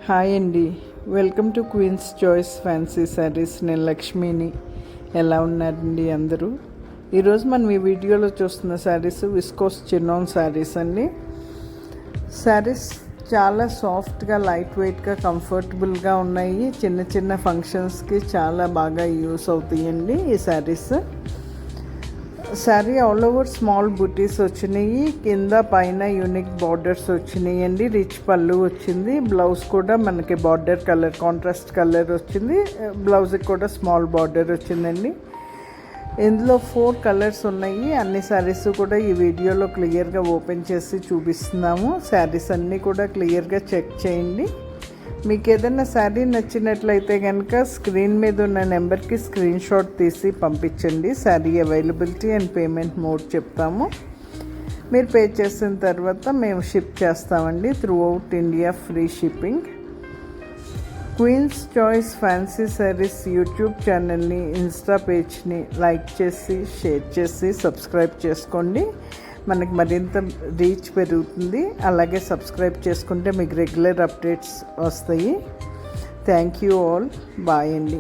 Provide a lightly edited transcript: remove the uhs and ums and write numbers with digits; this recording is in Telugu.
హాయ్ అండి, welcome to Queen's Choice fancy saris. నేను లక్ష్మిని. ఎలా ఉన్నారండి అందరూ? ఈరోజు మనం ఈ వీడియోలో చూస్తున్న శారీస్ విస్కోస్ చినాన్ శారీస్ అండి. శారీస్ చాలా సాఫ్ట్గా, లైట్ వెయిట్గా, కంఫర్టబుల్గా ఉన్నాయి. చిన్న చిన్న ఫంక్షన్స్కి చాలా బాగా యూస్ అవుతాయండి ఈ saris. Sari all over small బుటీస్ వచ్చినాయి, కింద పైన యూనిక్ బార్డర్స్ వచ్చినాయి అండి. రిచ్ పళ్ళు వచ్చింది. బ్లౌజ్ కూడా మనకి బార్డర్ కలర్, కాంట్రాస్ట్ కలర్ వచ్చింది. బ్లౌజ్కి కూడా స్మాల్ బార్డర్ వచ్చిందండి. ఇందులో 4 కలర్స్ ఉన్నాయి. అన్ని శారీస్ కూడా ఈ వీడియోలో క్లియర్గా ఓపెన్ చేసి చూపిస్తున్నాము. శారీస్ అన్నీ కూడా క్లియర్గా చెక్ చేయండి. మీకు ఏదైనా శారీ నచ్చినట్లయితే కనుక స్క్రీన్ మీద ఉన్న నెంబర్కి స్క్రీన్ షాట్ తీసి పంపించండి. Sari availability and payment mode చెప్తాము. మీరు పే చేసిన తర్వాత మేము షిప్ చేస్తామండి. Throughout India free shipping. Queen's Choice fancy saris YouTube ఛానల్ని, ఇన్స్టా పేజ్ని లైక్ చేసి, షేర్ చేసి, సబ్స్క్రైబ్ చేసుకోండి. మనకి మరింత రీచ్ పెరుగుతుంది. అలాగే సబ్స్క్రైబ్ చేసుకుంటే మీకు రెగ్యులర్ అప్డేట్స్ వస్తాయి. Thank you all. బాయ్ అండి.